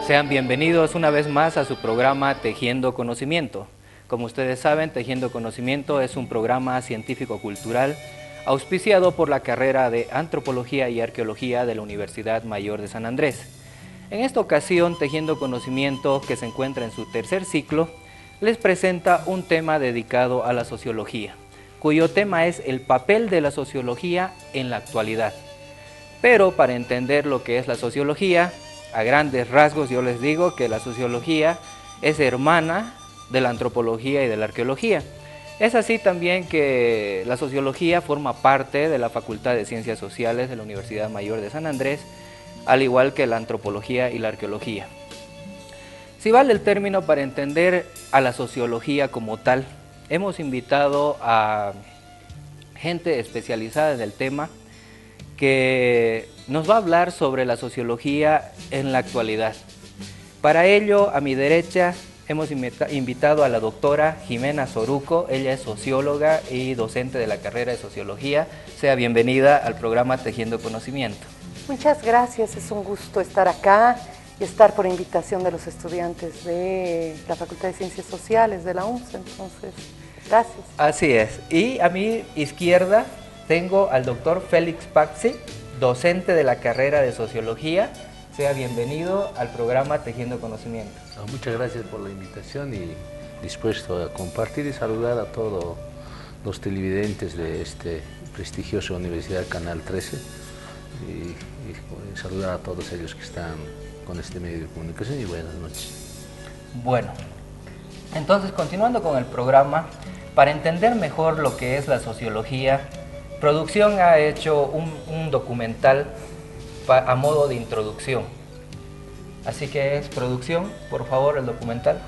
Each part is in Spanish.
Sean bienvenidos una vez más a su programa Tejiendo Conocimiento. Como ustedes saben, Tejiendo Conocimiento es un programa científico-cultural auspiciado por la carrera de Antropología y Arqueología de la Universidad Mayor de San Andrés. En esta ocasión, Tejiendo Conocimiento, que se encuentra en su tercer ciclo, les presenta un tema dedicado a la sociología, cuyo tema es el papel de la sociología en la actualidad. Pero para entender lo que es la sociología, a grandes rasgos yo les digo que la sociología es hermana de la antropología y de la arqueología. Es así también que la sociología forma parte de la Facultad de Ciencias Sociales de la Universidad Mayor de San Andrés, al igual que la antropología y la arqueología. Si vale el término para entender a la sociología como tal, hemos invitado a gente especializada en el tema que nos va a hablar sobre la sociología en la actualidad. Para ello, a mi derecha, hemos invitado a la doctora Jimena Soruco. Ella es socióloga y docente de la carrera de Sociología. Sea bienvenida al programa Tejiendo Conocimiento. Muchas gracias, es un gusto estar acá y estar por invitación de los estudiantes de la Facultad de Ciencias Sociales de la UNCE, entonces, gracias. Así es, y a mi izquierda tengo al doctor Félix Paxi, docente de la carrera de Sociología. Sea bienvenido al programa Tejiendo Conocimiento. Muchas gracias por la invitación y dispuesto a compartir y saludar a todos los televidentes de este prestigiosa Universidad Canal 13 y saludar a todos ellos que están con este medio de comunicación y buenas noches. Bueno, entonces continuando con el programa, para entender mejor lo que es la sociología, Producción ha hecho un documental a modo de introducción. Así que es Producción, por favor, el documental.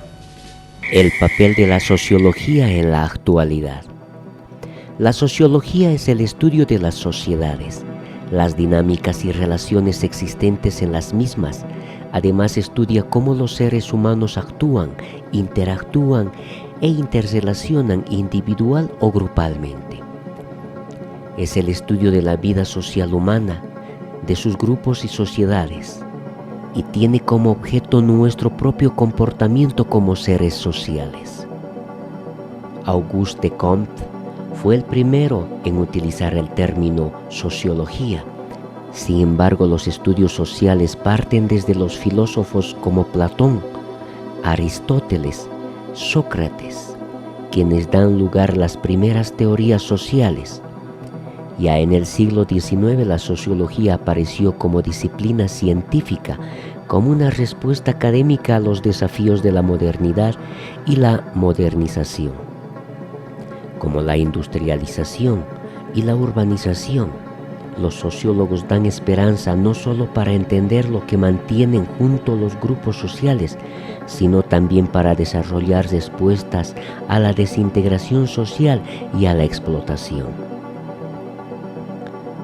El papel de la sociología en la actualidad. La sociología es el estudio de las sociedades, las dinámicas y relaciones existentes en las mismas. Además, estudia cómo los seres humanos actúan, interactúan e interrelacionan individual o grupalmente. Es el estudio de la vida social humana, de sus grupos y sociedades, y tiene como objeto nuestro propio comportamiento como seres sociales. Auguste Comte fue el primero en utilizar el término sociología. Sin embargo, los estudios sociales parten desde los filósofos como Platón, Aristóteles, Sócrates, quienes dan lugar a las primeras teorías sociales. Ya en el siglo XIX la sociología apareció como disciplina científica, como una respuesta académica a los desafíos de la modernidad y la modernización, como la industrialización y la urbanización. Los sociólogos dan esperanza no solo para entender lo que mantienen juntos los grupos sociales, sino también para desarrollar respuestas a la desintegración social y a la explotación.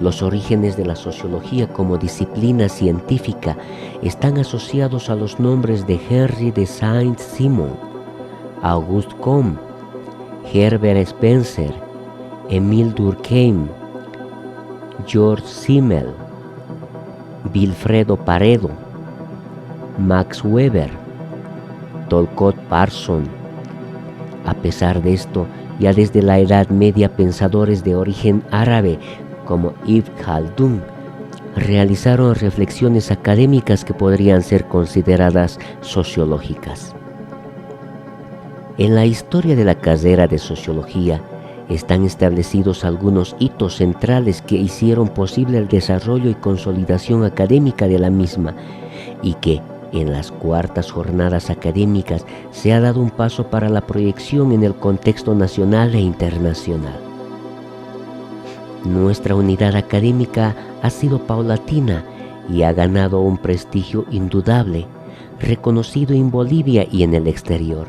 Los orígenes de la sociología como disciplina científica están asociados a los nombres de Henry de Saint-Simon, Auguste Comte, Herbert Spencer, Émile Durkheim, George Simmel, Vilfredo Pareto, Max Weber, Talcott Parsons. A pesar de esto, ya desde la Edad Media pensadores de origen árabe como Ibn Khaldun realizaron reflexiones académicas que podrían ser consideradas sociológicas. En la historia de la carrera de sociología están establecidos algunos hitos centrales que hicieron posible el desarrollo y consolidación académica de la misma, y que en las cuartas jornadas académicas se ha dado un paso para la proyección en el contexto nacional e internacional. Nuestra unidad académica ha sido paulatina y ha ganado un prestigio indudable, reconocido en Bolivia y en el exterior,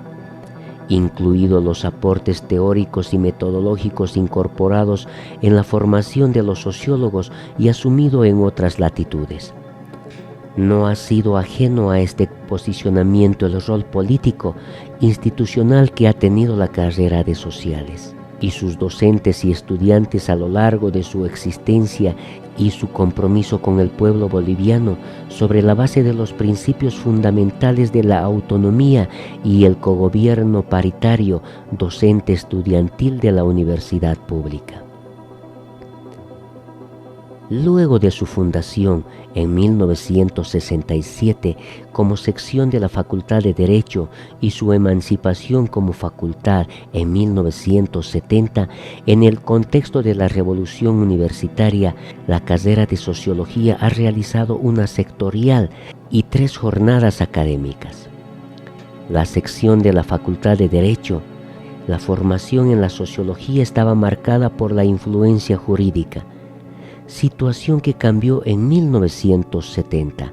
incluidos los aportes teóricos y metodológicos incorporados en la formación de los sociólogos y asumido en otras latitudes. No ha sido ajeno a este posicionamiento el rol político, institucional que ha tenido la carrera de sociales. y sus docentes y estudiantes a lo largo de su existencia y su compromiso con el pueblo boliviano sobre la base de los principios fundamentales de la autonomía y el cogobierno paritario docente estudiantil de la universidad pública. Luego de su fundación en 1967 como sección de la Facultad de Derecho y su emancipación como facultad en 1970, en el contexto de la revolución universitaria, la carrera de Sociología ha realizado una sectorial y 3 jornadas académicas. La sección de la Facultad de Derecho, la formación en la Sociología estaba marcada por la influencia jurídica, situación que cambió en 1970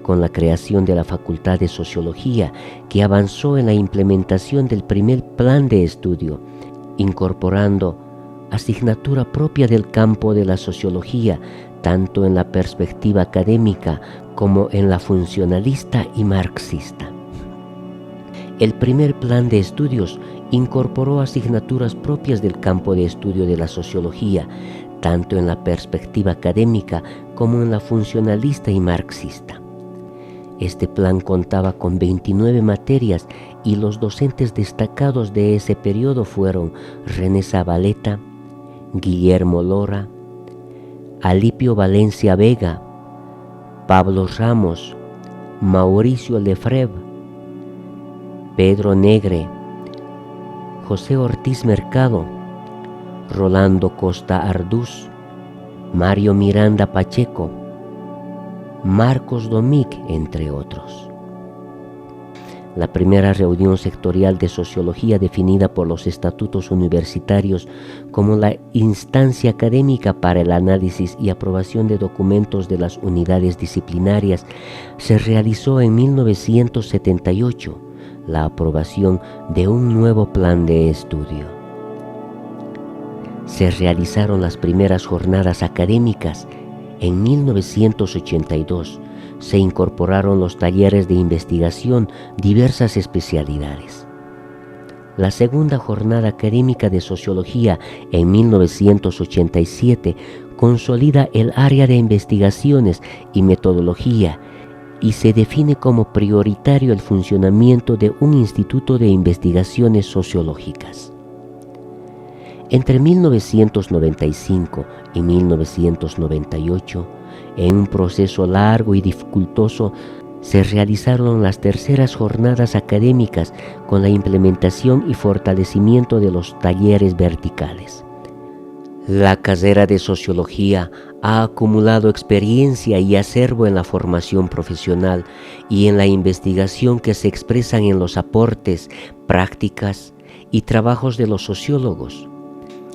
con la creación de la Facultad de Sociología, que avanzó en la implementación del primer plan de estudio, incorporando asignatura propia del campo de la sociología, tanto en la perspectiva académica como en la funcionalista y marxista. El primer plan de estudios incorporó asignaturas propias del campo de estudio de la sociología, tanto en la perspectiva académica como en la funcionalista y marxista. Este plan contaba con 29 materias y los docentes destacados de ese periodo fueron René Zabaleta, Guillermo Lora, Alipio Valencia Vega, Pablo Ramos, Mauricio Lefebvre, Pedro Negre, José Ortiz Mercado, Rolando Costa Arduz, Mario Miranda Pacheco, Marcos Domic, entre otros. La primera reunión sectorial de sociología definida por los estatutos universitarios como la instancia académica para el análisis y aprobación de documentos de las unidades disciplinarias se realizó en 1978, la aprobación de un nuevo plan de estudio. Se realizaron las primeras jornadas académicas en 1982. Se incorporaron los talleres de investigación, diversas especialidades. La segunda jornada académica de sociología en 1987 consolida el área de investigaciones y metodología y se define como prioritario el funcionamiento de un instituto de investigaciones sociológicas. Entre 1995 y 1998, en un proceso largo y dificultoso, se realizaron las terceras jornadas académicas con la implementación y fortalecimiento de los talleres verticales. La carrera de Sociología ha acumulado experiencia y acervo en la formación profesional y en la investigación que se expresan en los aportes, prácticas y trabajos de los sociólogos,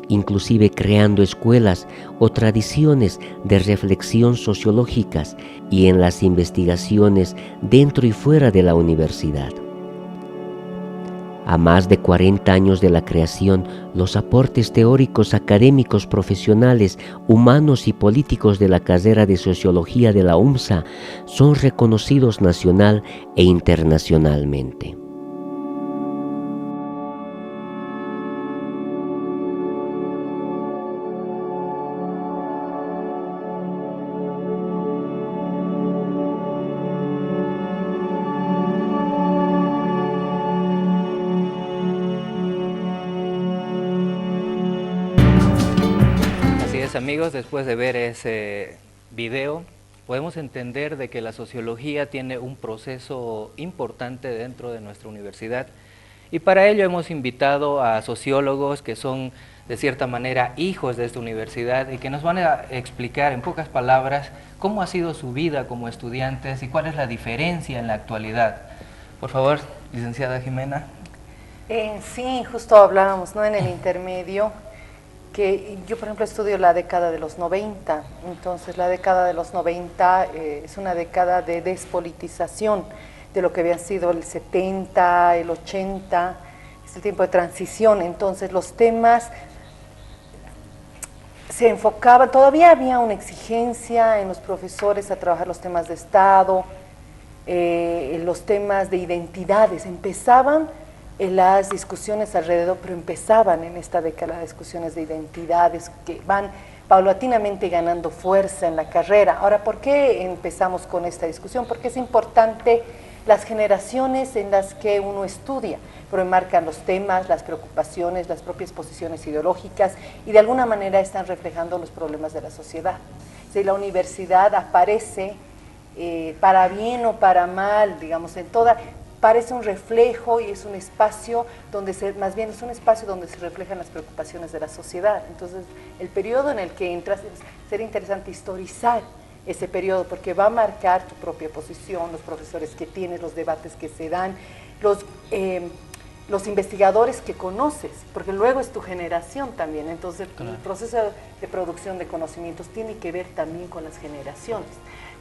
inclusive creando escuelas o tradiciones de reflexión sociológicas y en las investigaciones dentro y fuera de la universidad. A más de 40 años de la creación, los aportes teóricos, académicos, profesionales, humanos y políticos de la carrera de Sociología de la UMSA son reconocidos nacional e internacionalmente. Amigos, después de ver ese video, podemos entender de que la sociología tiene un proceso importante dentro de nuestra universidad y para ello hemos invitado a sociólogos que son de cierta manera hijos de esta universidad y que nos van a explicar en pocas palabras cómo ha sido su vida como estudiantes y cuál es la diferencia en la actualidad. Por favor, licenciada Jimena. Sí, justo hablábamos, ¿no?, en el intermedio, que yo, por ejemplo, estudio la década de los 90, entonces la década de los 90 es una década de despolitización de lo que había sido el 70, el 80, es el tiempo de transición, entonces los temas se enfocaban, todavía había una exigencia en los profesores a trabajar los temas de Estado, los temas de identidades, empezaban las discusiones alrededor, pero empezaban en esta década las discusiones de identidades que van paulatinamente ganando fuerza en la carrera. Ahora, ¿por qué empezamos con esta discusión? Porque es importante las generaciones en las que uno estudia, pero enmarcan los temas, las preocupaciones, las propias posiciones ideológicas y de alguna manera están reflejando los problemas de la sociedad. Si la universidad aparece, para bien o para mal, digamos, en toda, parece un reflejo y es un espacio donde más bien es un espacio donde se reflejan las preocupaciones de la sociedad. Entonces, el periodo en el que entras, sería interesante historizar ese periodo, porque va a marcar tu propia posición, los profesores que tienes, los debates que se dan, los investigadores que conoces, porque luego es tu generación también. Entonces, claro, el proceso de producción de conocimientos tiene que ver también con las generaciones,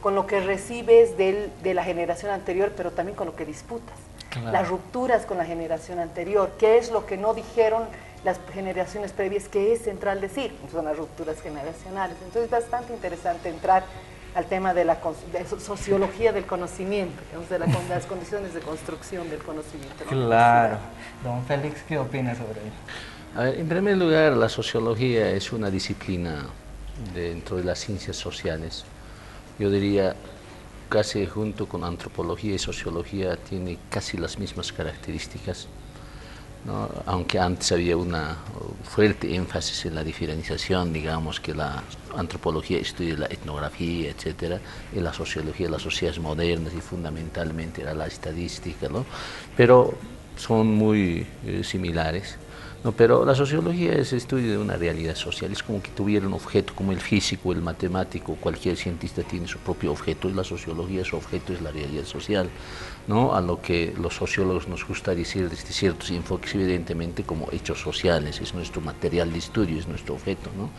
con lo que recibes de la generación anterior, pero también con lo que disputas. Claro. Las rupturas con la generación anterior, qué es lo que no dijeron las generaciones previas, que es central decir, son las rupturas generacionales. Entonces, es bastante interesante entrar al tema de la sociología del conocimiento, digamos, de las condiciones de construcción del conocimiento. Claro. Don Félix, ¿qué opina sobre ello? A ver, en primer lugar, la sociología es una disciplina dentro de las ciencias sociales. Yo diría, casi junto con antropología y sociología, tiene casi las mismas características, ¿no? Aunque antes había una fuerte énfasis en la diferenciación, digamos que la antropología estudia la etnografía, etcétera, y la sociología, las sociedades modernas y fundamentalmente era la estadística, ¿no? Pero son muy similares. No, pero la sociología es el estudio de una realidad social, es como que tuviera un objeto, como el físico, el matemático, cualquier cientista tiene su propio objeto, y la sociología, su objeto es la realidad social, ¿no? A lo que los sociólogos nos gusta decir desde ciertos enfoques, evidentemente, como hechos sociales, es nuestro material de estudio, es nuestro objeto, ¿no?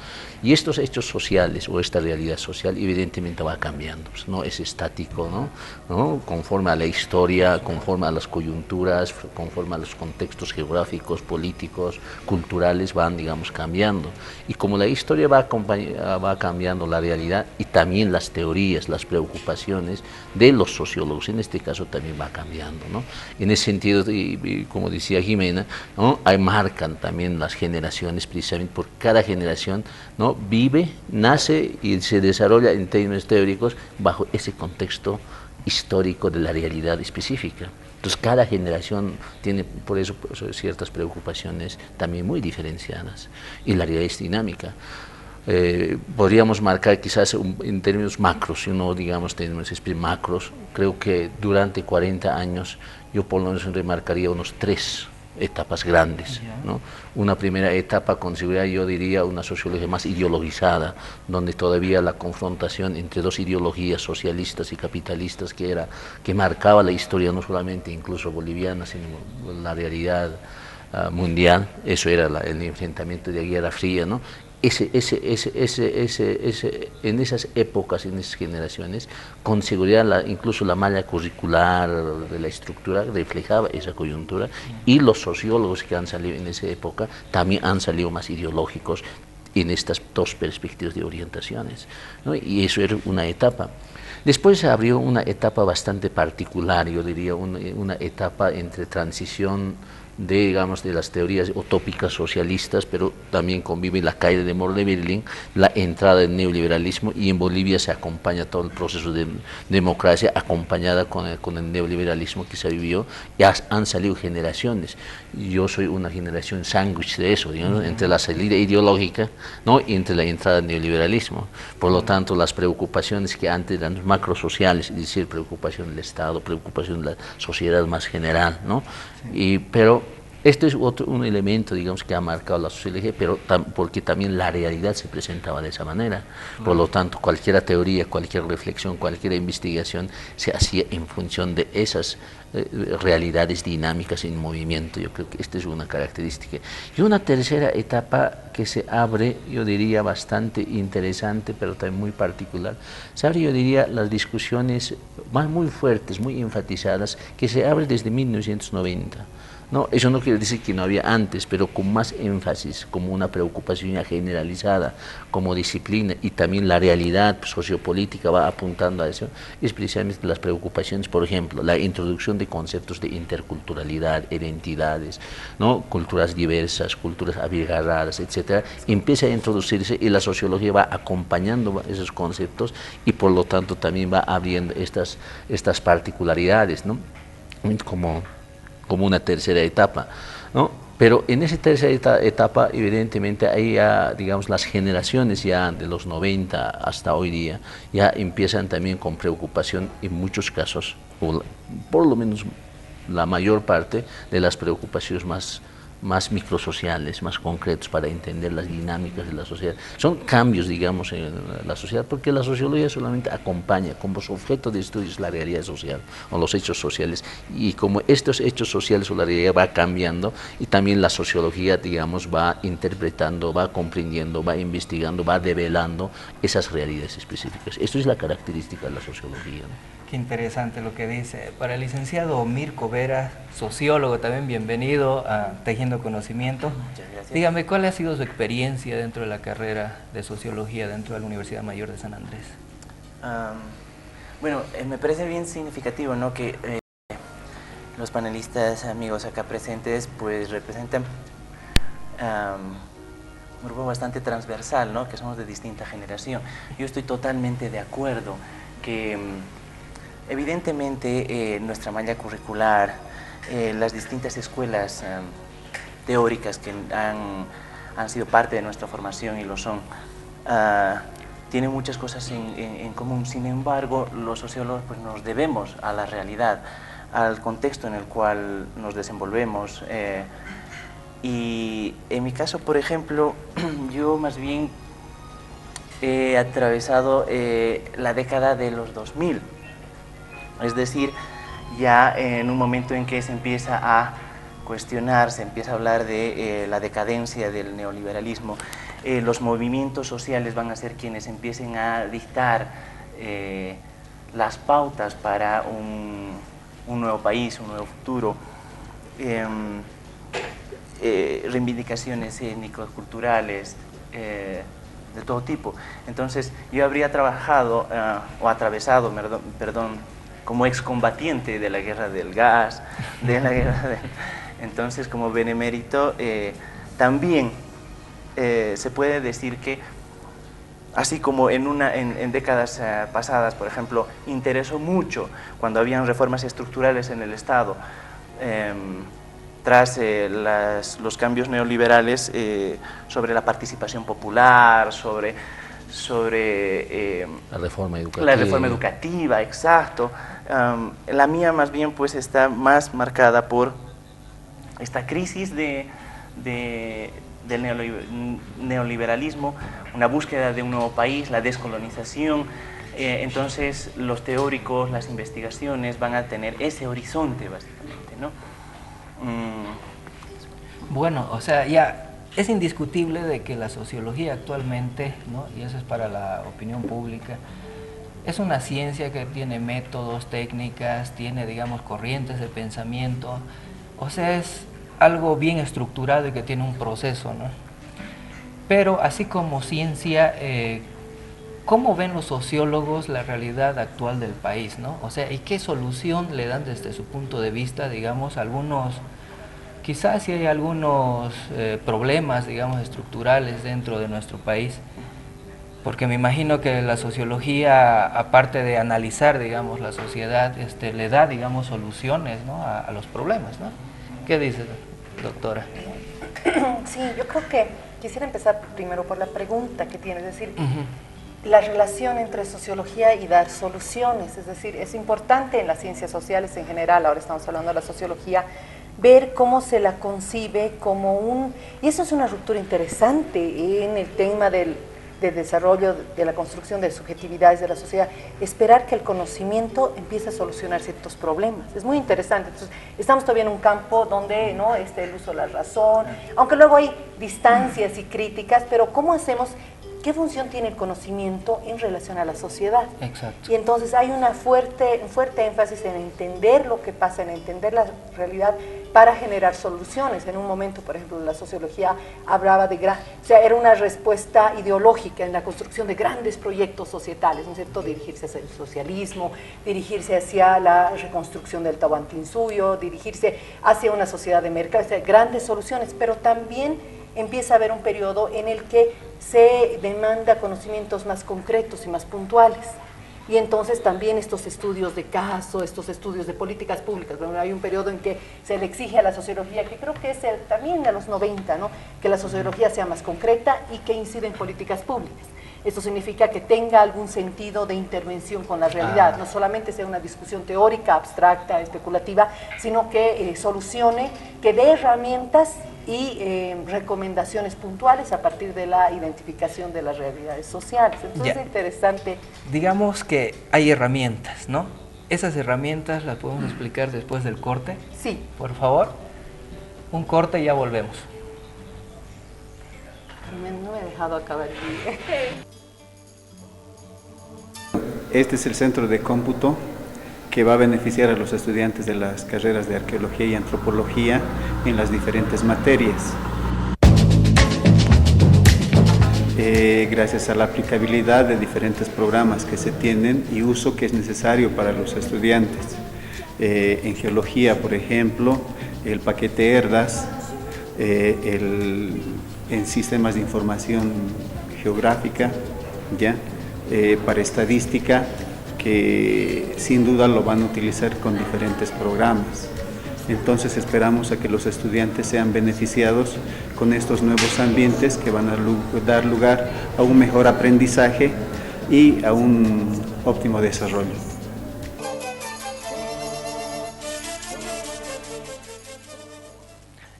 Y estos hechos sociales, o esta realidad social, evidentemente va cambiando, no es estático, ¿no? Conforme a la historia, conforme a las coyunturas, conforme a los contextos geográficos, políticos, culturales van, digamos, cambiando. Y como la historia va cambiando la realidad y también las teorías, las preocupaciones de los sociólogos, en este caso también va cambiando, ¿no? En ese sentido, y como decía Jimena, ¿no? Ahí marcan también las generaciones, precisamente por cada generación, ¿no? Vive, nace y se desarrolla en términos teóricos bajo ese contexto histórico de la realidad específica. Entonces, cada generación tiene por eso ciertas preocupaciones también muy diferenciadas, y la realidad es dinámica. Podríamos marcar quizás en términos macros, si uno, digamos, tenemos macros, creo que durante 40 años yo por lo menos remarcaría unos 3 etapas grandes, ¿no? Una primera etapa, con seguridad yo diría una sociología más ideologizada, donde todavía la confrontación entre dos ideologías socialistas y capitalistas que marcaba la historia no solamente incluso boliviana, sino la realidad mundial, eso era el enfrentamiento de la Guerra Fría, ¿no? En esas épocas, en esas generaciones, con seguridad incluso la malla curricular de la estructura reflejaba esa coyuntura, y los sociólogos que han salido en esa época también han salido más ideológicos en estas dos perspectivas de orientaciones, ¿no? Y eso era una etapa. Después se abrió una etapa bastante particular, yo diría una etapa entre transición digamos, de las teorías utópicas socialistas, pero también convive la caída de Muro de Berlín, la entrada del neoliberalismo, y en Bolivia se acompaña todo el proceso de democracia acompañada con el neoliberalismo que se vivió, y han salido generaciones. Yo soy una generación sándwich de eso, digamos, entre la salida ideológica, ¿no?, y entre la entrada del neoliberalismo. Por lo tanto, las preocupaciones que antes eran macrosociales, es decir, preocupación del Estado, preocupación de la sociedad más general, ¿no? Pero este es un elemento, digamos, que ha marcado la sociología, pero porque también la realidad se presentaba de esa manera. Por lo tanto, cualquier teoría, cualquier reflexión, cualquier investigación se hacía en función de esas realidades dinámicas en movimiento. Yo creo que esta es una característica. Y una tercera etapa que se abre, yo diría, bastante interesante, pero también muy particular. Se abre, yo diría, las discusiones muy fuertes, muy enfatizadas, que se abre desde 1990. No, eso no quiere decir que no había antes, pero con más énfasis, como una preocupación ya generalizada, como disciplina, y también la realidad sociopolítica va apuntando a eso, especialmente las preocupaciones, por ejemplo, la introducción de conceptos de interculturalidad, identidades, ¿no? Culturas diversas, culturas abigarradas, etcétera, empieza a introducirse y la sociología va acompañando esos conceptos y por lo tanto también va abriendo estas particularidades, ¿no? Como una tercera etapa, ¿no? Pero en esa tercera etapa, evidentemente, ahí ya, digamos, las generaciones ya de los 90 hasta hoy día, ya empiezan también con preocupación en muchos casos, o por lo menos la mayor parte de las preocupaciones más microsociales, más concretos para entender las dinámicas de la sociedad. Son cambios, digamos, en la sociedad, porque la sociología solamente acompaña, como su objeto de estudio es la realidad social o los hechos sociales, y como estos hechos sociales o la realidad va cambiando, y también la sociología, digamos, va interpretando, va comprendiendo, va investigando, va develando esas realidades específicas. Esto es la característica de la sociología, ¿no? Qué interesante lo que dice. Para el licenciado Mirko Vera, sociólogo también, bienvenido a Tejiendo Conocimiento. Muchas gracias. Dígame, ¿cuál ha sido su experiencia dentro de la carrera de sociología dentro de la Universidad Mayor de San Andrés? Bueno, me parece bien significativo, ¿no?, que los panelistas amigos acá presentes pues representan un grupo bastante transversal, ¿no?, que somos de distinta generación. Yo estoy totalmente de acuerdo que evidentemente nuestra malla curricular, las distintas escuelas teóricas que han sido parte de nuestra formación y lo son, tienen muchas cosas en común. Sin embargo, los sociólogos pues nos debemos a la realidad, al contexto en el cual nos desenvolvemos. Y en mi caso, por ejemplo, yo más bien he atravesado la década de los 2000. Es decir, ya en un momento en que se empieza a cuestionar, se empieza a hablar de la decadencia del neoliberalismo, los movimientos sociales van a ser quienes empiecen a dictar las pautas para un nuevo país, un nuevo futuro, reivindicaciones étnico-culturales, de todo tipo. Entonces, yo habría trabajado o atravesado, perdón, como excombatiente de la guerra del gas, entonces como benemérito, también se puede decir que, así como en décadas pasadas, por ejemplo, interesó mucho cuando habían reformas estructurales en el Estado, tras los cambios neoliberales, sobre la participación popular, sobre la reforma educativa. La reforma educativa, exacto. La mía más bien pues está más marcada por esta crisis del neoliberalismo, una búsqueda de un nuevo país, la descolonización. Entonces los teóricos, las investigaciones van a tener ese horizonte básicamente, ¿no? Bueno, o sea, ya es indiscutible de que la sociología actualmente, ¿no?, y eso es para la opinión pública, es una ciencia que tiene métodos, técnicas, tiene, digamos, corrientes de pensamiento, o sea, es algo bien estructurado y que tiene un proceso, ¿no? Pero así como ciencia, ¿cómo ven los sociólogos la realidad actual del país, ¿no? O sea, ¿y qué solución le dan desde su punto de vista, digamos, quizás si hay algunos problemas, digamos, estructurales dentro de nuestro país? Porque me imagino que la sociología, aparte de analizar, digamos, la sociedad, le da, digamos, soluciones, ¿no?, a los problemas, ¿no? ¿Qué dice, doctora? Sí, yo creo que quisiera empezar primero por la pregunta que tiene, es decir, la relación entre sociología y dar soluciones, es decir, es importante en las ciencias sociales en general, ahora estamos hablando de la sociología, ver cómo se la concibe como y eso es una ruptura interesante en el tema del desarrollo, de la construcción de subjetividades de la sociedad, esperar que el conocimiento empiece a solucionar ciertos problemas, es muy interesante. Entonces, estamos todavía en un campo donde no el uso de la razón, aunque luego hay distancias y críticas, pero ¿cómo hacemos ¿qué función tiene el conocimiento en relación a la sociedad? Exacto. Y entonces hay un fuerte énfasis en entender lo que pasa, en entender la realidad para generar soluciones. En un momento, por ejemplo, la sociología hablaba de era una respuesta ideológica en la construcción de grandes proyectos societales, ¿no es cierto? Dirigirse hacia el socialismo, dirigirse hacia la reconstrucción del Tahuantinsuyo, dirigirse hacia una sociedad de mercado, o sea, grandes soluciones, pero también empieza a haber un periodo en el que se demanda conocimientos más concretos y más puntuales. Y entonces también estos estudios de caso, estos estudios de políticas públicas, bueno, hay un periodo en que se le exige a la sociología, que creo que es también de los 90, ¿no? Que la sociología sea más concreta y que incida en políticas públicas. Esto significa que tenga algún sentido de intervención con la realidad, no solamente sea una discusión teórica, abstracta, especulativa, sino que solucione, que dé herramientas y recomendaciones puntuales a partir de la identificación de las realidades sociales. Entonces es interesante. Digamos que hay herramientas, ¿no? Esas herramientas las podemos explicar después del corte. Sí. Por favor, un corte y ya volvemos. No me he dejado acabar aquí. Este es el centro de cómputo que va a beneficiar a los estudiantes de las carreras de arqueología y antropología en las diferentes materias. Gracias a la aplicabilidad de diferentes programas que se tienen y uso que es necesario para los estudiantes. En geología, por ejemplo, el paquete ERDAS, en sistemas de información geográfica, ¿ya? Para estadística, que sin duda lo van a utilizar con diferentes programas. Entonces esperamos a que los estudiantes sean beneficiados con estos nuevos ambientes que van a dar lugar a un mejor aprendizaje y a un óptimo desarrollo.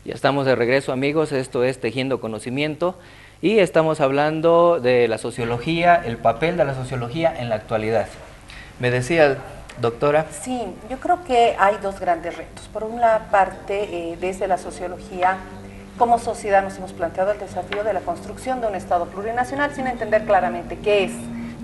Ya estamos de regreso, amigos, esto es Tejiendo Conocimiento y estamos hablando de la sociología, el papel de la sociología en la actualidad. Me decía, doctora. Sí, yo creo que hay dos grandes retos. Por una parte, desde la sociología, como sociedad nos hemos planteado el desafío de la construcción de un Estado plurinacional sin entender claramente qué es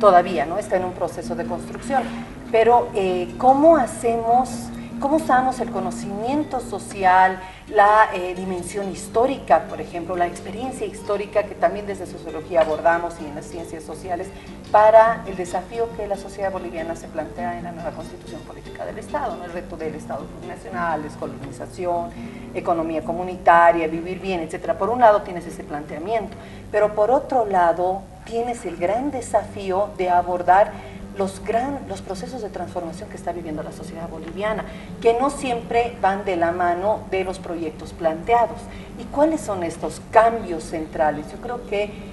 todavía, ¿no? Está en un proceso de construcción. Pero, ¿cómo usamos el conocimiento social, la dimensión histórica, por ejemplo, la experiencia histórica que también desde sociología abordamos y en las ciencias sociales para el desafío que la sociedad boliviana se plantea en la nueva constitución política del Estado, ¿no? El reto del Estado plurinacional, descolonización, economía comunitaria, vivir bien, etcétera? Por un lado tienes ese planteamiento, pero por otro lado tienes el gran desafío de abordar los procesos de transformación que está viviendo la sociedad boliviana, que no siempre van de la mano de los proyectos planteados. ¿Y cuáles son estos cambios centrales? Yo creo que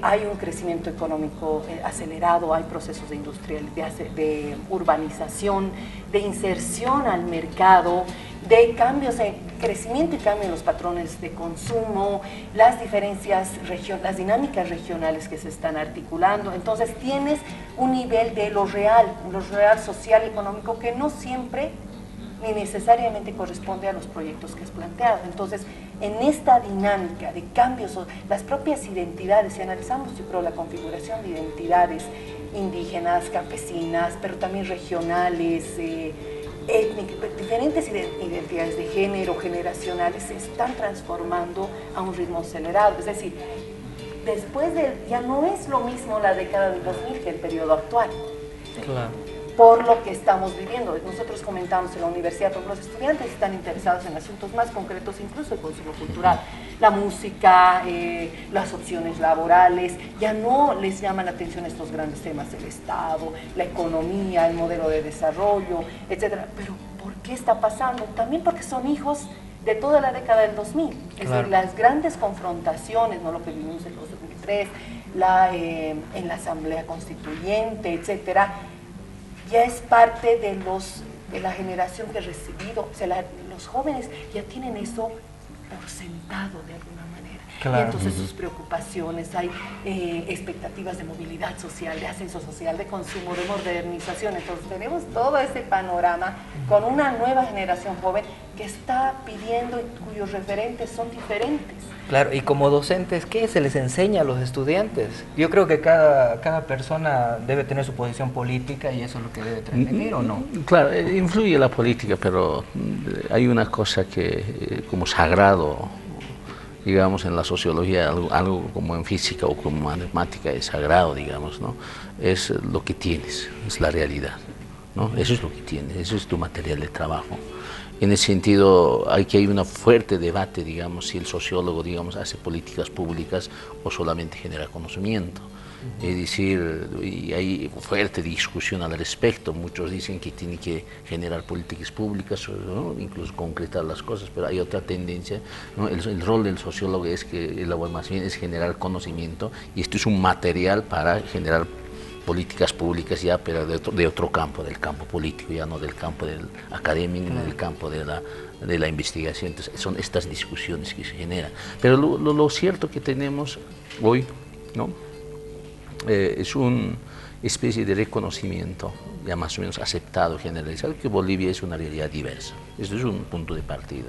hay un crecimiento económico acelerado, hay procesos de de urbanización, de inserción al mercado, de cambios en crecimiento y cambio en los patrones de consumo, las las dinámicas regionales que se están articulando. Entonces tienes un nivel de lo real social y económico que no siempre ni necesariamente corresponde a los proyectos que has planteado. Entonces, en esta dinámica de cambios, las propias identidades, si analizamos, yo creo, la configuración de identidades indígenas, campesinas, pero también regionales, étnicas, diferentes identidades de género, generacionales, se están transformando a un ritmo acelerado. Es decir, ya no es lo mismo la década del 2000 que el periodo actual. Claro. Por lo que estamos viviendo. Nosotros comentamos en la universidad, porque los estudiantes están interesados en asuntos más concretos, incluso el consumo cultural, la música, las opciones laborales, ya no les llaman la atención estos grandes temas del Estado, la economía, el modelo de desarrollo, etcétera. Pero ¿por qué está pasando? También porque son hijos de toda la década del 2000. Es decir, las grandes confrontaciones, ¿no? Lo que vivimos en los 2003, en la Asamblea Constituyente, etcétera, ya es parte de la generación que ha recibido, o sea, los jóvenes ya tienen eso por sentado de alguna manera. Claro. Y entonces sus preocupaciones, hay expectativas de movilidad social, de ascenso social, de consumo, de modernización. Entonces tenemos todo ese panorama con una nueva generación joven que está pidiendo y cuyos referentes son diferentes. Claro, y como docentes, ¿qué se les enseña a los estudiantes? Yo creo que cada persona debe tener su posición política y eso es lo que debe transmitir, ¿o no? Claro, influye la política, pero hay una cosa que como sagrado, digamos, en la sociología, algo como en física o como matemática es sagrado, digamos, ¿no? Es lo que tienes, es la realidad, ¿no? Eso es lo que tienes, eso es tu material de trabajo. En ese sentido, hay un fuerte debate, digamos, si el sociólogo, digamos, hace políticas públicas o solamente genera conocimiento. Es decir, y hay fuerte discusión al respecto. Muchos dicen que tiene que generar políticas públicas, ¿no? Incluso concretar las cosas, pero hay otra tendencia, ¿no? El rol del sociólogo es que, más bien, es generar conocimiento, y esto es un material para generar políticas públicas ya, pero de otro campo, del campo político, ya no del campo del académico, ni del campo de la investigación. Entonces, son estas discusiones que se generan. Pero lo cierto que tenemos hoy, ¿no? Es una especie de reconocimiento ya más o menos aceptado, generalizado, que Bolivia es una realidad diversa. Esto es un punto de partida,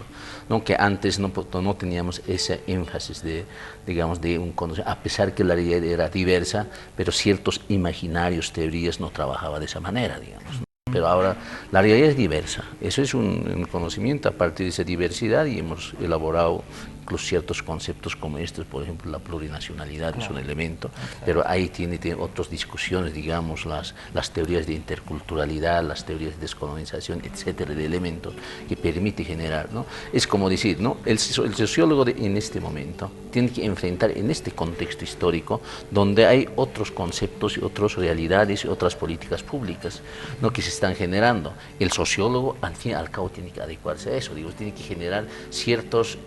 ¿no? Que antes no teníamos ese énfasis de, digamos, de un conocimiento, a pesar que la realidad era diversa, pero ciertos imaginarios, teorías no trabajaban de esa manera, digamos, ¿no? Pero ahora la realidad es diversa, eso es un conocimiento a partir de esa diversidad, y hemos elaborado incluso ciertos conceptos como estos, por ejemplo, la plurinacionalidad, claro, es un elemento, pero ahí tiene otras discusiones, digamos, las teorías de interculturalidad, las teorías de descolonización, etcétera, de elementos que permite generar, ¿no? Es como decir, ¿no? El sociólogo en este momento tiene que enfrentar en este contexto histórico donde hay otros conceptos y otras realidades y otras políticas públicas, ¿no? Que se están generando. El sociólogo, al fin y al cabo, tiene que adecuarse a eso, digo, tiene que generar ciertos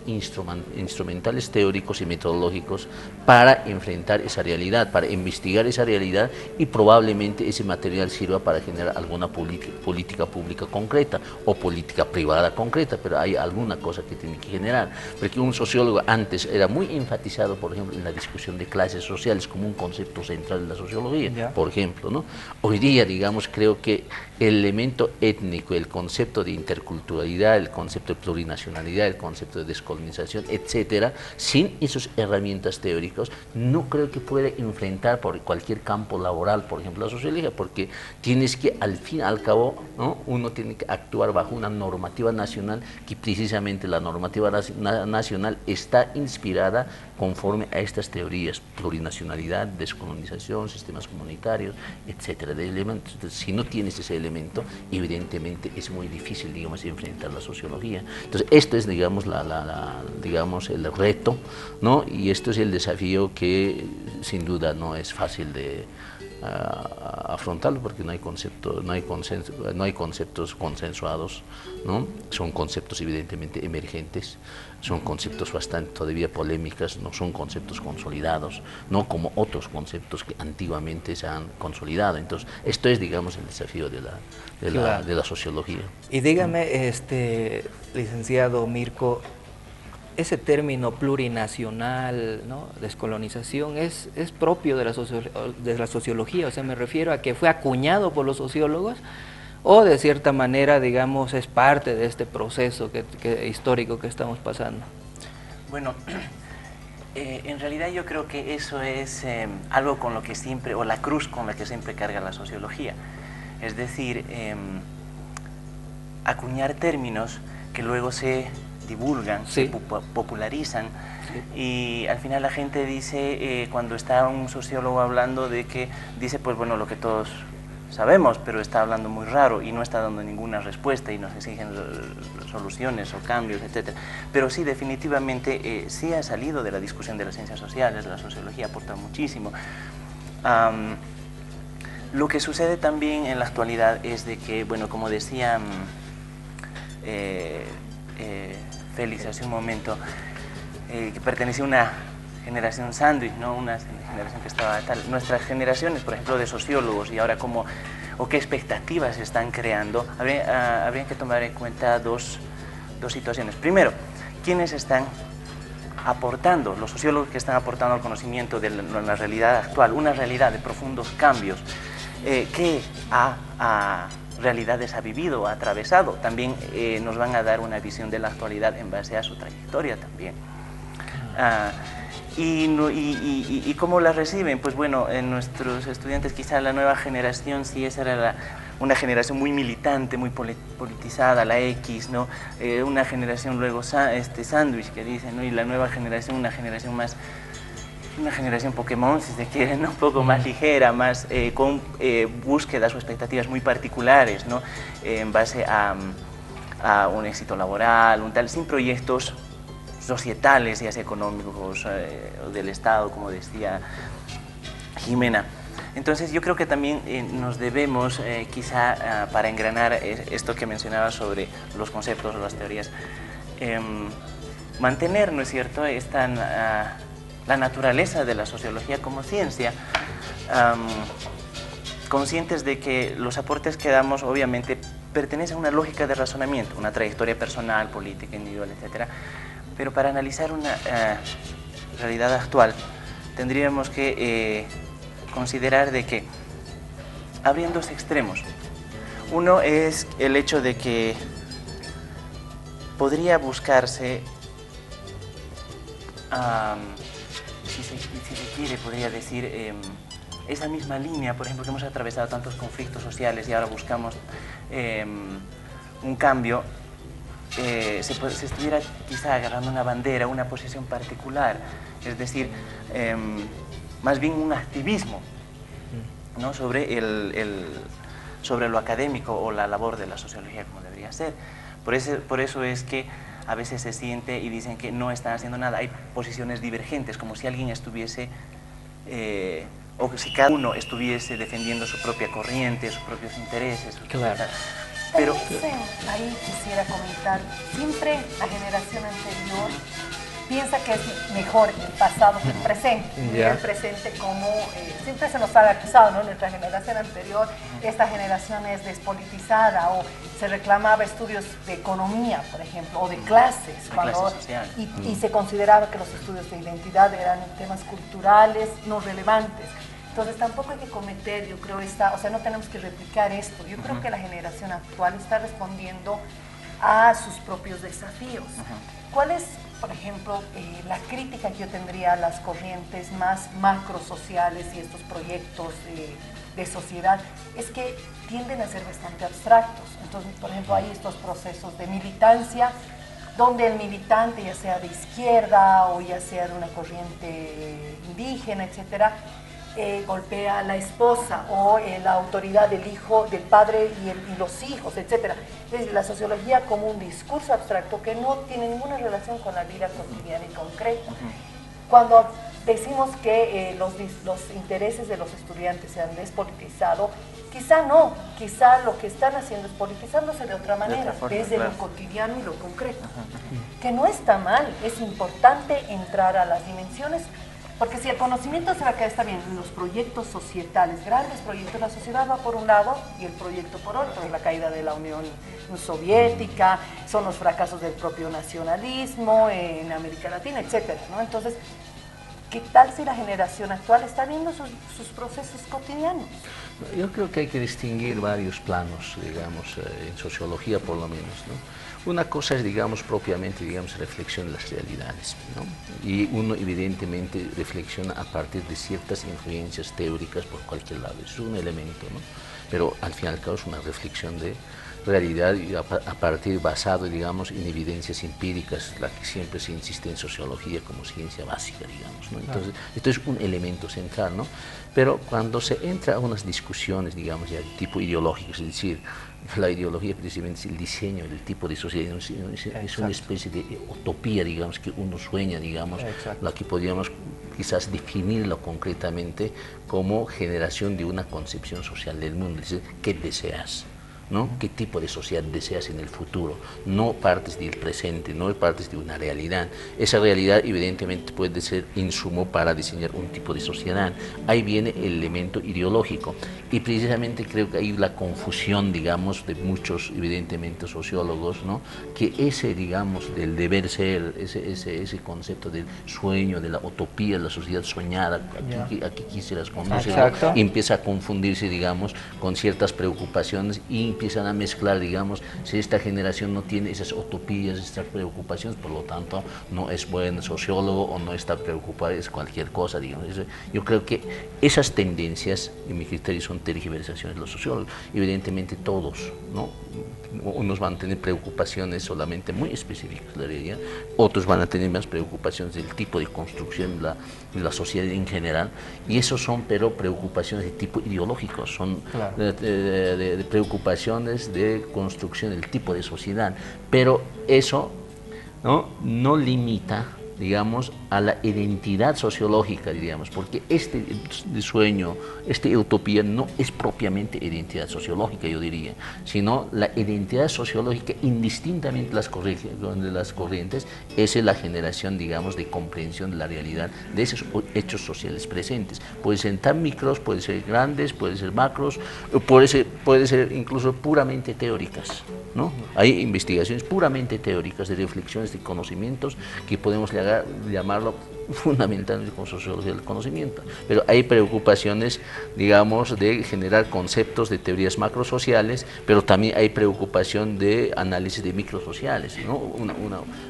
instrumentales teóricos y metodológicos para enfrentar esa realidad, para investigar esa realidad, y probablemente ese material sirva para generar alguna política pública concreta o política privada concreta, pero hay alguna cosa que tiene que generar, porque un sociólogo antes era muy enfatizado, por ejemplo, en la discusión de clases sociales como un concepto central de la sociología, por ejemplo, ¿no? Hoy día, digamos, creo que el elemento étnico, el concepto de interculturalidad, el concepto de plurinacionalidad, el concepto de descolonización, etcétera, sin esas herramientas teóricas, no creo que pueda enfrentar por cualquier campo laboral, por ejemplo, la sociología, porque tienes que, al fin y al cabo, ¿no? Uno tiene que actuar bajo una normativa nacional, que precisamente la normativa nacional está inspirada conforme a estas teorías: plurinacionalidad, descolonización, sistemas comunitarios, etcétera, de elementos. Entonces, si no tienes ese elemento, evidentemente es muy difícil, digamos, enfrentar la sociología. Entonces, esto es, digamos, digamos, el reto, ¿no? Y esto es el desafío que, sin duda, no es fácil de afrontarlo, porque no hay conceptos consensuados, ¿no? Son conceptos evidentemente emergentes, son conceptos bastante todavía polémicas, no son conceptos consolidados, no como otros conceptos que antiguamente se han consolidado. Entonces, esto es, digamos, el desafío de la sociología. Y dígame, licenciado Mirko, ese término plurinacional, ¿no? Descolonización, es propio de la sociología, o sea, me refiero a que fue acuñado por los sociólogos, o de cierta manera, digamos, es parte de este proceso histórico que estamos pasando. Bueno, en realidad yo creo que eso es algo con lo que siempre, o la cruz con la que siempre carga la sociología, es decir, acuñar términos que luego se divulgan, sí, se popularizan, sí, y al final la gente dice, cuando está un sociólogo hablando, de que dice, pues bueno, lo que todos sabemos, pero está hablando muy raro y no está dando ninguna respuesta y nos exigen soluciones o cambios, etc. Pero sí, definitivamente, sí ha salido de la discusión de las ciencias sociales, la sociología aporta muchísimo. Lo que sucede también en la actualidad es de que, bueno, como decía Félix hace un momento, que pertenecía a una generación sándwich, ¿no? Una generación que estaba tal. Nuestras generaciones, por ejemplo, de sociólogos, y ahora qué expectativas se están creando, habría que tomar en cuenta dos situaciones. Primero, ¿quiénes están aportando? Los sociólogos que están aportando al conocimiento de la realidad actual, una realidad de profundos cambios, que ha realidades ha vivido o ha atravesado. También nos van a dar una visión de la actualidad en base a su trayectoria también. ¿Y cómo la reciben? Pues bueno, nuestros estudiantes, quizá la nueva generación, sí, esa era una generación muy militante, muy politizada, la X, ¿no? Una generación luego sándwich, que dicen, ¿no? Y la nueva generación, una generación más, una generación Pokémon, si se quiere, ¿no? Un poco más ligera, más con búsquedas o expectativas muy particulares, ¿no? En base a un éxito laboral, un tal, sin proyectos societales, ya sea económicos, del Estado, como decía Jimena. Entonces yo creo que también nos debemos, quizá para engranar esto que mencionaba sobre los conceptos o las teorías, mantener, ¿no es cierto?, la naturaleza de la sociología como ciencia, conscientes de que los aportes que damos obviamente pertenecen a una lógica de razonamiento, una trayectoria personal, política, individual, etcétera. Pero para analizar una realidad actual tendríamos que considerar de que habrían dos extremos. Uno es el hecho de que podría buscarse, si se quiere, podría decir, esa misma línea, por ejemplo, que hemos atravesado tantos conflictos sociales y ahora buscamos un cambio. Se estuviera quizá agarrando una bandera, una posición particular, es decir, más bien un activismo, ¿no?, sobre lo académico o la labor de la sociología, como debería ser. Por eso es que a veces se siente y dicen que no están haciendo nada, hay posiciones divergentes, como si alguien estuviese, o si cada uno estuviese defendiendo su propia corriente, sus propios intereses. Claro. Pero ahí quisiera comentar, siempre la generación anterior piensa que es mejor el pasado que el presente. Y el presente como siempre se nos ha acusado, ¿no? Nuestra generación anterior, esta generación es despolitizada, o se reclamaba estudios de economía, por ejemplo, o de clases, y se consideraba que los estudios de identidad eran temas culturales no relevantes. Entonces tampoco hay que cometer, yo creo, no tenemos que replicar esto. Yo creo que la generación actual está respondiendo a sus propios desafíos. ¿Cuál es, por ejemplo, la crítica que yo tendría a las corrientes más macrosociales y estos proyectos de sociedad? Es que tienden a ser bastante abstractos. Entonces, por ejemplo, hay estos procesos de militancia, donde el militante, ya sea de izquierda o ya sea de una corriente indígena, etcétera, golpea a la esposa o la autoridad del hijo, del padre y los hijos, etc. Es decir, la sociología como un discurso abstracto que no tiene ninguna relación con la vida cotidiana y concreta. Cuando decimos que los intereses de los estudiantes se han despolitizado, quizá no, quizá lo que están haciendo es politizándose de otra manera, desde lo cotidiano y lo concreto, que no está mal, es importante entrar a las dimensiones. Porque si el conocimiento se va a quedar, está bien, los proyectos societales, grandes proyectos, la sociedad va por un lado y el proyecto por otro, es la caída de la Unión Soviética, son los fracasos del propio nacionalismo en América Latina, etcétera, ¿no? Entonces, ¿qué tal si la generación actual está viendo sus procesos cotidianos? Yo creo que hay que distinguir varios planos, digamos, en sociología por lo menos, ¿no? Una cosa es, digamos, propiamente, digamos, reflexión de las realidades, ¿no? Y uno evidentemente reflexiona a partir de ciertas influencias teóricas por cualquier lado, es un elemento, ¿no? Pero al fin y al cabo es una reflexión de realidad y a partir basado, digamos, en evidencias empíricas, la que siempre se insiste en sociología como ciencia básica, digamos, ¿no? Entonces, esto es un elemento central, ¿no? Pero cuando se entra a unas discusiones, digamos, ya de tipo ideológico, es decir, la ideología precisamente es el diseño del tipo de sociedad, es una especie de utopía, digamos, que uno sueña, digamos, la que podríamos quizás definirlo concretamente como generación de una concepción social del mundo, es decir, ¿qué deseas? ¿No? ¿Qué tipo de sociedad deseas en el futuro? No partes del presente, no partes de una realidad. Esa realidad evidentemente puede ser insumo para diseñar un tipo de sociedad. Ahí viene el elemento ideológico y precisamente creo que hay la confusión, digamos, de muchos evidentemente sociólogos, ¿no? Que ese, digamos, del deber ser, ese concepto del sueño, de la utopía, de la sociedad soñada, aquí quisieras conducir, ¿no? Empieza a confundirse, digamos, con ciertas preocupaciones y empiezan a mezclar, digamos, si esta generación no tiene esas utopías, estas preocupaciones, por lo tanto no es buen sociólogo o no está preocupado, es cualquier cosa, digamos. Yo creo que esas tendencias, en mi criterio, son tergiversaciones de los sociólogos. Evidentemente todos, ¿no? Unos van a tener preocupaciones solamente muy específicas de la realidad, otros van a tener más preocupaciones del tipo de construcción de la sociedad en general, y esos son pero preocupaciones de tipo ideológico, son Claro. de preocupaciones de construcción del tipo de sociedad, pero eso no limita, digamos, a la identidad sociológica, diríamos, porque este sueño, esta utopía no es propiamente identidad sociológica, yo diría, sino la identidad sociológica, indistintamente de las corrientes, es la generación, digamos, de comprensión de la realidad de esos hechos sociales presentes. Puede ser tan micros, puede ser grandes, puede ser macros, puede ser incluso puramente teóricas, ¿no? Hay investigaciones puramente teóricas, de reflexiones, de conocimientos, que podemos llamarlo fundamentalmente como sociología del conocimiento, pero hay preocupaciones, digamos, de generar conceptos de teorías macrosociales, pero también hay preocupación de análisis de microsociales, ¿no?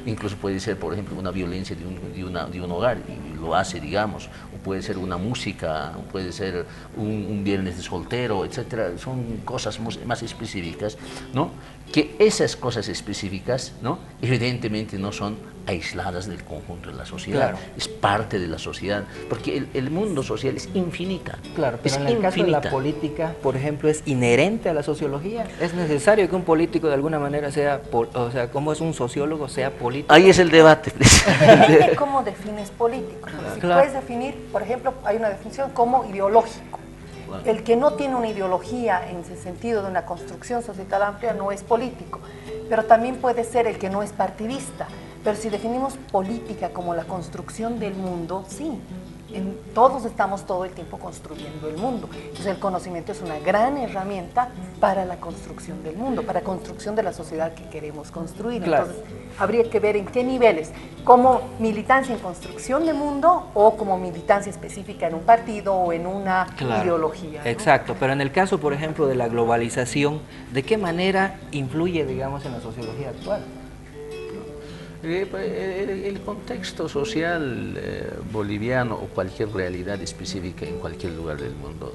Incluso puede ser, por ejemplo, una violencia de un hogar, y lo hace, digamos, o puede ser una música, puede ser un viernes de soltero, etcétera. Son cosas más específicas, ¿no? Que esas cosas específicas, ¿no?, evidentemente no son aisladas del conjunto de la sociedad, claro, es parte de la sociedad, porque el mundo social es infinita. claro, pero es en el caso de la infinita. política, por ejemplo, ¿es inherente a la sociología? ¿Es necesario que un político de alguna manera sea, o sea, como es un sociólogo, sea político? Ahí es el debate. Depende cómo defines político. Si Claro. puedes definir, por ejemplo, hay una definición como ideológico. El que no tiene una ideología en ese sentido de una construcción societal amplia no es político, pero también puede ser el que no es partidista. Pero si definimos política como la construcción del mundo, sí, todos estamos todo el tiempo construyendo el mundo. Entonces el conocimiento es una gran herramienta para la construcción del mundo, para la construcción de la sociedad que queremos construir. Claro. Entonces habría que ver en qué niveles, como militancia en construcción de mundo o como militancia específica en un partido o en una Claro, ideología, ¿no? exacto, pero en el caso, por ejemplo, de la globalización, ¿de qué manera influye, digamos, en la sociología actual? El contexto social boliviano o cualquier realidad específica en cualquier lugar del mundo,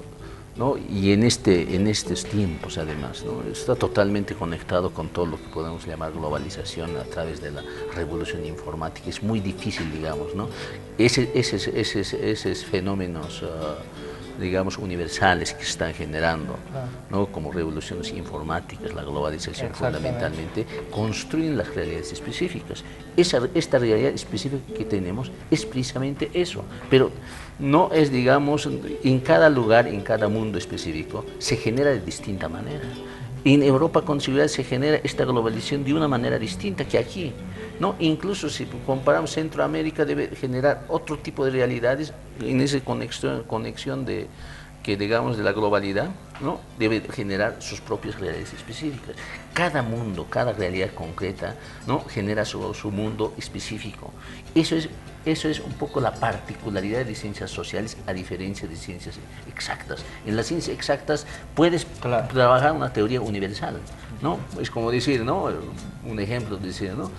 ¿no? Y en estos tiempos además, ¿no?, está totalmente conectado con todo lo que podemos llamar globalización a través de la revolución informática. Es muy difícil, digamos, ¿no?, esos fenómenos digamos, universales que se están generando, ¿no?, como revoluciones informáticas, la globalización fundamentalmente, construyen las realidades específicas. Esta realidad específica que tenemos es precisamente eso, pero no es, digamos, en cada lugar, en cada mundo específico, se genera de distinta manera. En Europa con seguridad se genera esta globalización de una manera distinta que aquí, ¿no? Incluso si comparamos Centroamérica, debe generar otro tipo de realidades en esa conexión de digamos, de la globalidad, ¿no?, debe generar sus propias realidades específicas. Cada mundo, cada realidad concreta, ¿no?, genera su mundo específico. Eso es un poco la particularidad de ciencias sociales a diferencia de ciencias exactas. En las ciencias exactas puedes trabajar una teoría universal, ¿no? Es como decir, ¿no?, un ejemplo, decir, ¿no?,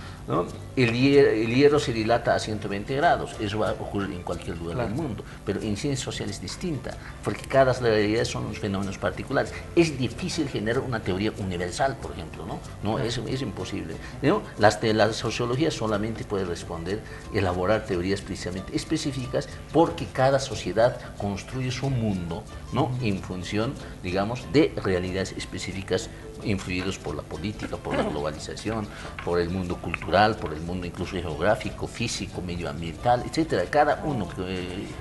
el hierro se dilata a 120 grados, eso va a ocurrir en cualquier lugar del mundo, pero en ciencias sociales es distinta, porque cada realidad son unos fenómenos particulares. Es difícil generar una teoría universal, por ejemplo, ¿no? Es imposible, ¿no? La sociología solamente puede responder, elaborar teorías precisamente específicas, porque cada sociedad construye su mundo, ¿no?, en función, digamos, de realidades específicas influidos por la política, por la globalización, por el mundo cultural, por el mundo incluso geográfico, físico, medioambiental, etcétera. Cada uno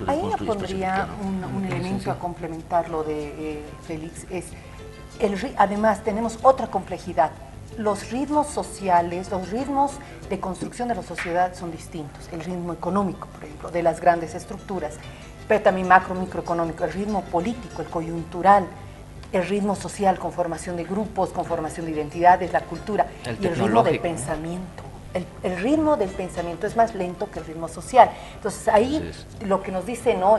Ahí yo pondría un elemento a complementar lo de Félix, es además tenemos otra complejidad. Los ritmos sociales, los ritmos de construcción de la sociedad son distintos. El ritmo económico, por ejemplo, de las grandes estructuras, pero también microeconómico, el ritmo político, el coyuntural, el ritmo social con formación de grupos, con formación de identidades, la cultura, y el ritmo del pensamiento. el ritmo del pensamiento es más lento que el ritmo social. Entonces ahí lo que nos dice, ¿no?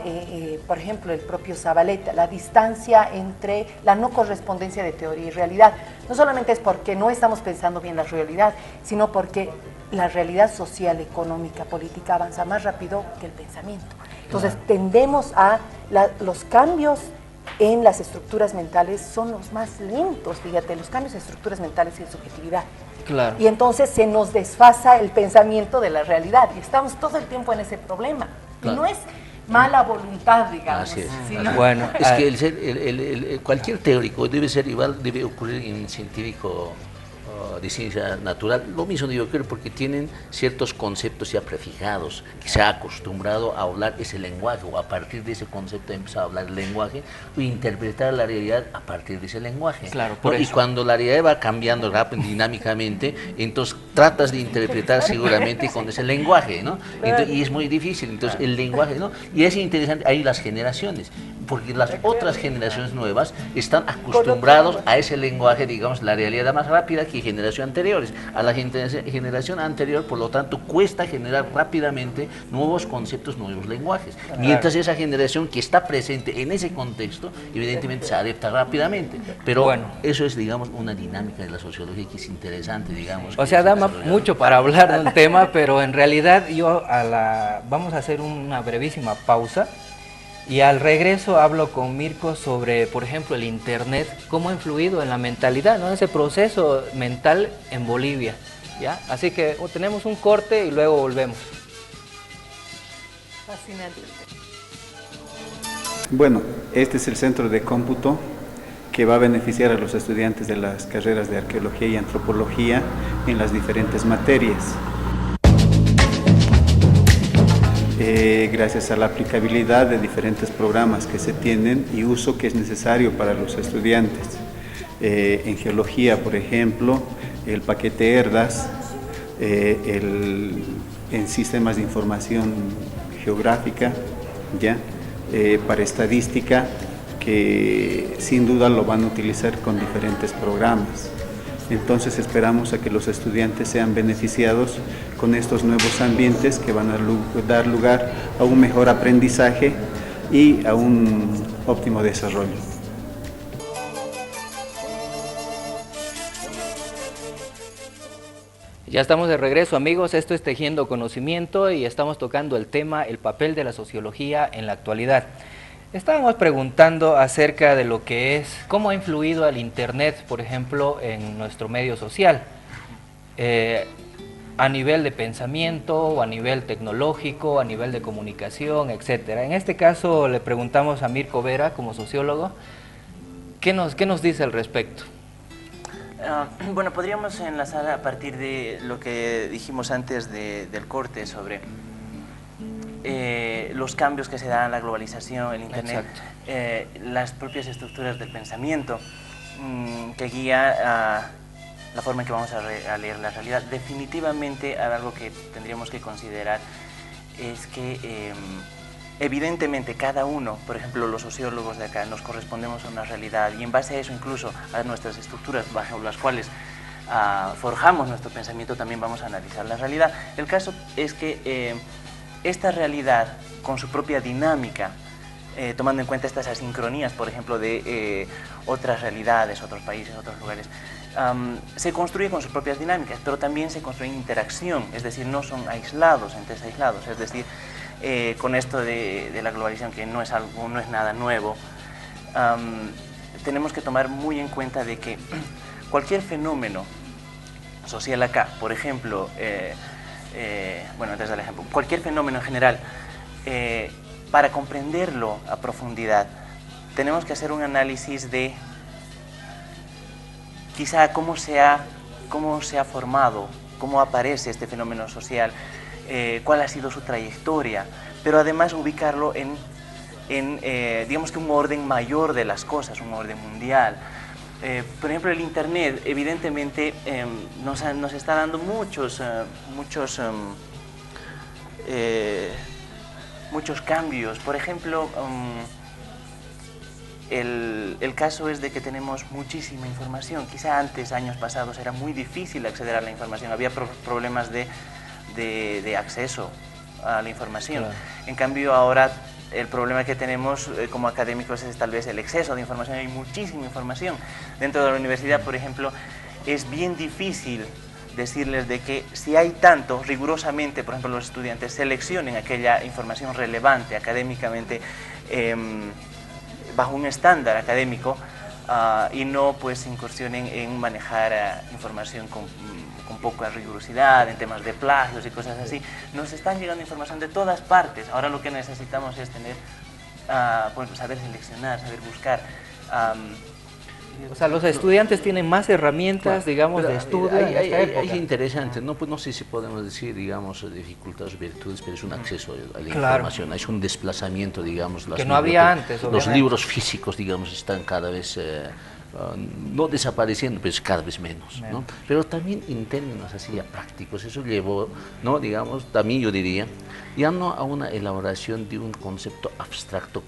Por ejemplo, el propio Zabaleta, la distancia entre la no correspondencia de teoría y realidad, no solamente es porque no estamos pensando bien la realidad, sino porque la realidad social, económica, política avanza más rápido que el pensamiento. Entonces tendemos a los cambios en las estructuras mentales son los más lentos, fíjate, los cambios de estructuras mentales y de subjetividad. Claro. Y entonces se nos desfasa el pensamiento de la realidad y estamos todo el tiempo en ese problema. Claro. Y no es mala voluntad, digamos. Así es. Sino... Bueno, Es que cualquier teórico debe ser igual, debe ocurrir en un científico de ciencia natural, lo mismo debe ocurrir porque tienen ciertos conceptos ya prefijados, que se ha acostumbrado a hablar ese lenguaje, o a partir de ese concepto empezar a hablar el lenguaje, o interpretar la realidad a partir de ese lenguaje. Claro, ¿no? por Y eso. cuando la realidad va cambiando rápido, dinámicamente, entonces tratas de interpretar seguramente con ese lenguaje, ¿no? Entonces, y es muy difícil, entonces el lenguaje, ¿no? Y es interesante, hay las generaciones, porque las otras generaciones nuevas están acostumbrados a ese lenguaje, digamos, la realidad más rápida que generaciones anteriores. A la generación anterior, por lo tanto, cuesta generar rápidamente nuevos conceptos, nuevos lenguajes. Mientras esa generación que está presente en ese contexto, evidentemente se adapta rápidamente. Pero Bueno. eso es, digamos, una dinámica de la sociología que es interesante, digamos. O sea, da mucho para hablar del tema, pero en realidad vamos a hacer una brevísima pausa y al regreso hablo con Mirko sobre, por ejemplo, el Internet, cómo ha influido en la mentalidad, ¿no? Ese proceso mental en Bolivia, ¿ya? Así que tenemos un corte y luego volvemos. Fascinante. Bueno, este es el centro de cómputo que va a beneficiar a los estudiantes de las carreras de arqueología y antropología en las diferentes materias. Gracias a la aplicabilidad de diferentes programas que se tienen y uso que es necesario para los estudiantes. En geología, por ejemplo, el paquete ERDAS, en sistemas de información geográfica, ¿ya? Para estadística, que sin duda lo van a utilizar con diferentes programas. Entonces esperamos a que los estudiantes sean beneficiados con estos nuevos ambientes que van a dar lugar a un mejor aprendizaje y a un óptimo desarrollo. Ya estamos de regreso, amigos. Esto es Tejiendo Conocimiento y estamos tocando el tema, el papel de la sociología en la actualidad. Estábamos preguntando acerca de lo que es, cómo ha influido el Internet, por ejemplo, en nuestro medio social, a nivel de pensamiento, o a nivel tecnológico, a nivel de comunicación, etcétera. En este caso le preguntamos a Mirko Vera, como sociólogo, ¿qué nos dice al respecto? Bueno, podríamos enlazar a partir de lo que dijimos antes del corte sobre los cambios que se dan en la globalización, el Internet, las propias estructuras del pensamiento que guía la forma en que vamos a leer la realidad. Definitivamente algo que tendríamos que considerar es que evidentemente cada uno, por ejemplo los sociólogos de acá, nos correspondemos a una realidad y en base a eso incluso a nuestras estructuras bajo las cuales forjamos nuestro pensamiento también vamos a analizar la realidad. El caso es que esta realidad con su propia dinámica, tomando en cuenta estas asincronías, por ejemplo, de otras realidades, otros países, otros lugares, se construye con sus propias dinámicas, pero también se construye en interacción, es decir, no son aislados, entes aislados, es decir, con esto de la globalización, que no es nada nuevo, tenemos que tomar muy en cuenta de que cualquier fenómeno social acá, por ejemplo, bueno, antes del ejemplo, cualquier fenómeno en general, para comprenderlo a profundidad, tenemos que hacer un análisis de quizá cómo se ha formado, cómo aparece este fenómeno social, cuál ha sido su trayectoria, pero además ubicarlo en digamos que un orden mayor de las cosas, un orden mundial. Por ejemplo, el Internet evidentemente nos está dando muchos cambios. Por ejemplo, el caso es de que tenemos muchísima información. Quizá antes, años pasados, era muy difícil acceder a la información, había problemas de acceso a la información. Claro. En cambio, ahora el problema que tenemos como académicos es tal vez el exceso de información. Hay muchísima información. Dentro de la universidad, por ejemplo, es bien difícil decirles de que si hay tanto, rigurosamente, por ejemplo, los estudiantes seleccionen aquella información relevante académicamente bajo un estándar académico y no pues incursionen en manejar información con poca rigurosidad, en temas de plagios y cosas así. Nos están llegando información de todas partes. Ahora lo que necesitamos es tener, pues, saber seleccionar, saber buscar. O sea, los estudiantes tienen más herramientas, digamos, de estudio en esta época. Es interesante, no, pues no sé si podemos decir, digamos, dificultades o virtudes, pero es un acceso a la Claro. información, es un desplazamiento, digamos. Que no había antes, Los obviamente. libros físicos, digamos, están cada vez, no desapareciendo, pero es cada vez menos, ¿no? Pero también en términos así ya prácticos, eso llevó, ¿no? Digamos, también yo diría, ya no a una elaboración de un concepto abstracto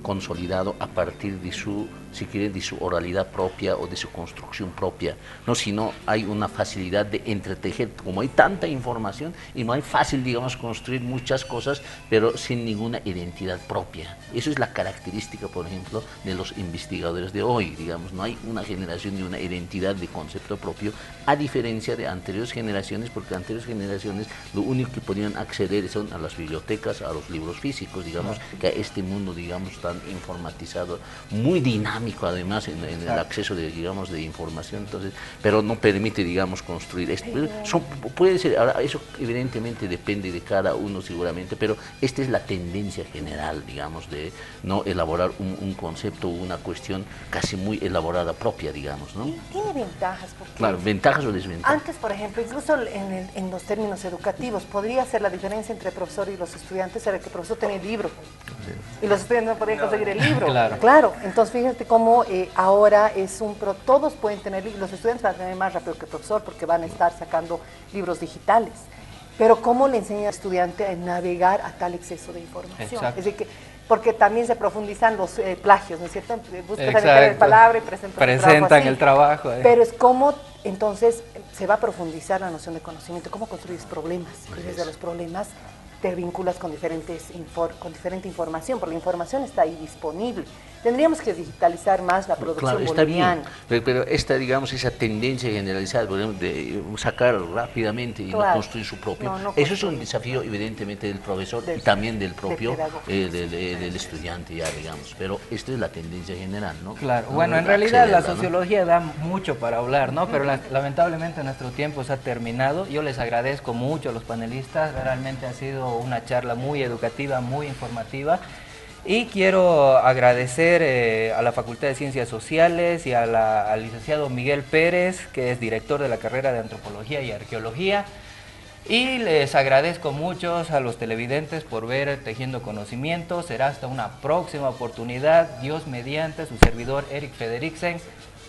consolidado a partir de su, si quieren, de su oralidad propia o de su construcción propia, no, sino hay una facilidad de entretejer, como hay tanta información y no hay fácil, digamos, construir muchas cosas, pero sin ninguna identidad propia. Eso es la característica, por ejemplo, de los investigadores de hoy, digamos, no hay una generación de una identidad de concepto propio, a diferencia de anteriores generaciones, porque anteriores generaciones lo único que podían acceder son a las bibliotecas, a los libros físicos, digamos, que a este mundo, digamos, tan informatizado, muy dinámico además en el acceso de, digamos, de información, entonces, pero no permite, digamos, construir esto. Puede ser, ahora eso evidentemente depende de cada uno seguramente, pero esta es la tendencia general, digamos, de no elaborar un concepto o una cuestión casi muy elaborada propia, digamos, ¿no? Y tiene ventajas, porque Claro, ventajas o desventajas. antes, por ejemplo, incluso en los términos educativos, podría ser la diferencia entre el profesor y los estudiantes, era que el profesor tenía el libro y los estudiantes no podían conseguir el libro. Claro. Entonces fíjate cómo ahora es todos pueden tener, los estudiantes van a tener más rápido que el profesor porque van a estar sacando libros digitales. Pero ¿cómo le enseña al estudiante a navegar a tal exceso de información? Exacto. Es decir, porque también se profundizan los plagios, ¿no es cierto? Buscan Exacto. la palabra y presentan el trabajo. Pero es como, entonces, se va a profundizar la noción de conocimiento, cómo construyes problemas. Y desde los problemas te vinculas con diferente información, porque la información está ahí disponible. Tendríamos que digitalizar más la producción Claro, está bien, boliviana. pero esta, digamos, esa tendencia generalizada, por ejemplo, de sacar rápidamente y no Claro. construir su propio, No eso es construir. un desafío evidentemente del profesor y Del- también del propio, pedagogo. del estudiante ya, digamos, pero esta es la tendencia general, ¿no? Claro, No, bueno, en no realidad la accederla, ¿no? sociología da mucho para hablar, ¿no? Pero lamentablemente nuestro tiempo se ha terminado. Yo les agradezco mucho a los panelistas, realmente ha sido una charla muy educativa, muy informativa. Y quiero agradecer a la Facultad de Ciencias Sociales y al licenciado Miguel Pérez, que es director de la carrera de Antropología y Arqueología. Y les agradezco mucho a los televidentes por ver Tejiendo Conocimiento. Será hasta una próxima oportunidad. Dios mediante, su servidor Eric Frederiksen.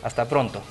Hasta pronto.